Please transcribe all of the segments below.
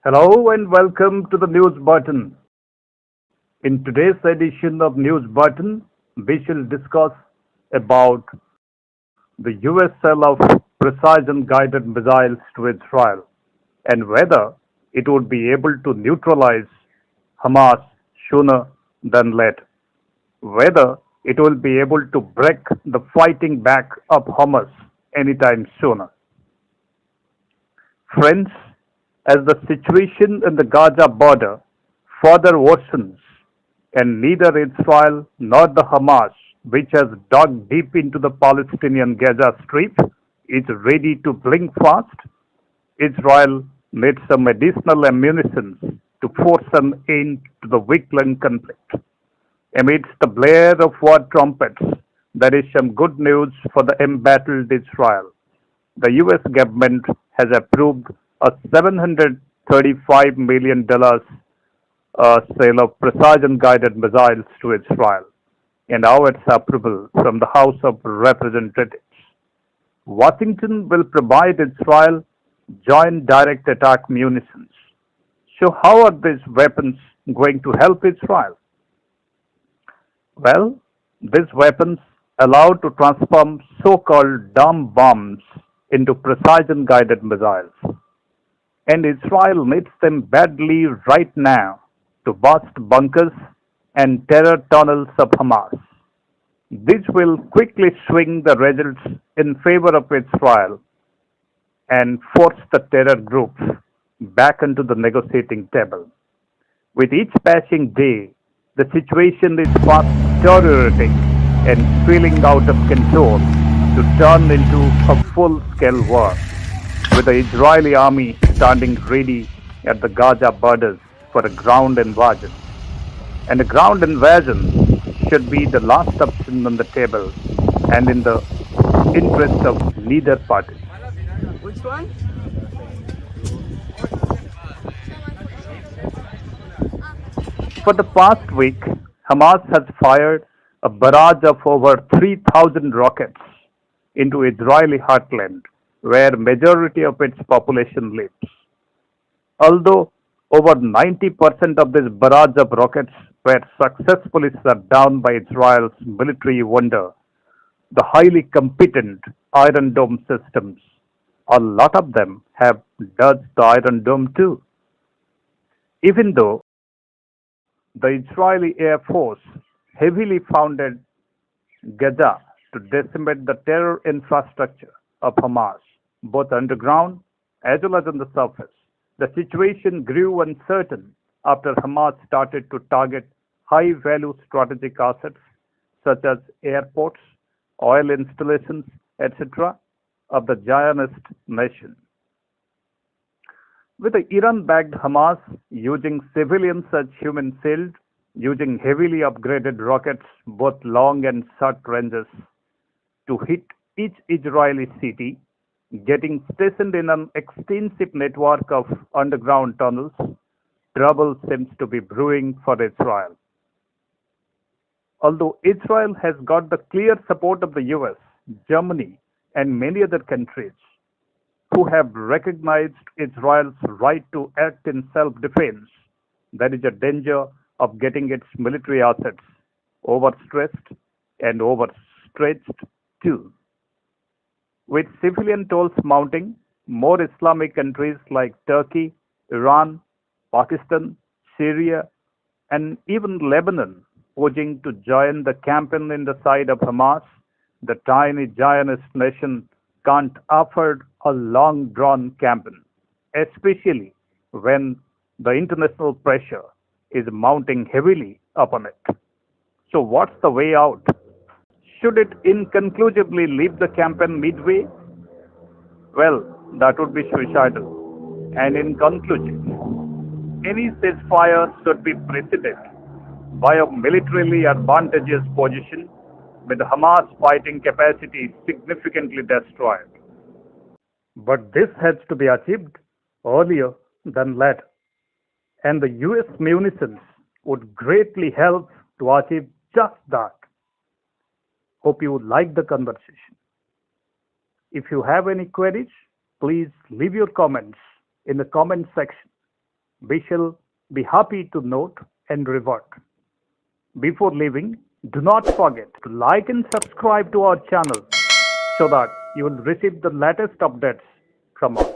Hello and welcome to the News Button. In today's edition of News Button, we shall discuss about the US sale of precision guided missiles to Israel and whether it would be able to neutralize Hamas sooner than later, whether it will be able to break the fighting back of Hamas anytime sooner. Friends, as the situation in the Gaza border further worsens and neither Israel nor the Hamas, which has dug deep into the Palestinian Gaza Strip, is ready to blink fast, Israel needs some additional munitions to force an end to the weeklong conflict. Amidst the blare of war trumpets, there is some good news for the embattled Israel. The US government has approved a $735 million sale of precision guided missiles to Israel and awaits approval from the House of Representatives. Washington will provide Israel joint direct attack munitions. So, how are these weapons going to help Israel? Well, these weapons allow to transform so-called dumb bombs into precision guided missiles. And Israel needs them badly right now to bust bunkers and terror tunnels of Hamas. This will quickly swing the results in favor of Israel and force the terror groups back onto the negotiating table. With each passing day, the situation is fast deteriorating and spilling out of control to turn into a full-scale war, with the Israeli army standing ready at the Gaza borders for a ground invasion. And a ground invasion should be the last option on the table and in the interest of neither party. Which one? For the past week, Hamas has fired a barrage of over 3,000 rockets into Israeli heartland, where majority of its population lives. Although over 90% of this barrage of rockets were successfully shut down by Israel's military wonder, the highly competent Iron Dome systems, a lot of them have dodged the Iron Dome too. Even though the Israeli Air Force heavily founded Gaza to decimate the terror infrastructure of Hamas, both underground as well as on the surface. The situation grew uncertain after Hamas started to target high value strategic assets such as airports, oil installations, etc., of the Zionist nation. With the Iran backed Hamas using civilians as human shield, using heavily upgraded rockets, both long and short ranges, to hit each Israeli city, getting stationed in an extensive network of underground tunnels, trouble seems to be brewing for Israel. Although Israel has got the clear support of the US, Germany, and many other countries who have recognized Israel's right to act in self defense, there is a danger of getting its military assets overstressed and overstretched too. With civilian tolls mounting, more Islamic countries like Turkey, Iran, Pakistan, Syria, and even Lebanon pledging to join the campaign in the side of Hamas, the tiny Zionist nation can't afford a long drawn campaign, especially when the international pressure is mounting heavily upon it. So, what's the way out? Should it inconclusively leave the campaign midway? Well, that would be suicidal. And in conclusion, any ceasefire should be preceded by a militarily advantageous position with Hamas fighting capacity significantly destroyed. But this has to be achieved earlier than later, and the US munitions would greatly help to achieve just that. Hope you like the conversation. If you have any queries, please leave your comments in the comment section. we shall be happy to note and revert. Before leaving, do not forget to like and subscribe to our channel so that you will receive the latest updates from us.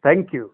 Thank you.